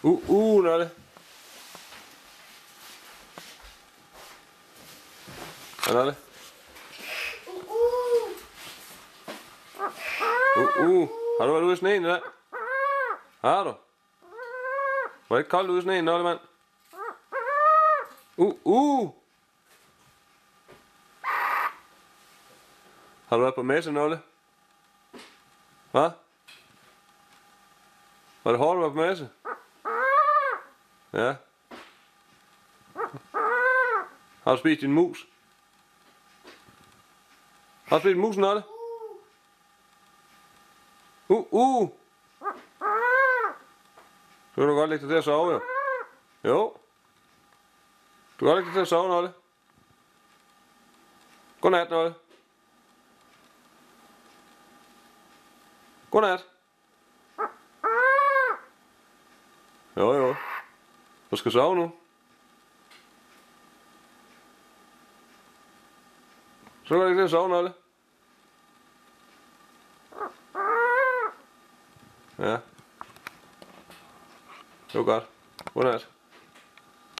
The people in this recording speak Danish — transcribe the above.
Nolle. Ja, Nolle. Har du været ude i sneen i dag? Har du? Var det ikke koldt ude i sneen, Nolle, mand? Har du været på messe, Nolle? Hvad? Var det hårdt at være på messe? Ja. Har du spist din mus? Har du spist en mus, Nolle? Så kan du godt lægge dig til at sove, jo. Jo. Du kan godt lægge dig til at sove, Nolle. Godnat, Nolle. Godnat. Jo. Du skal sove nu. Så kan du ikke til at sove, Nolle. Ja. Det var godt. Godnat.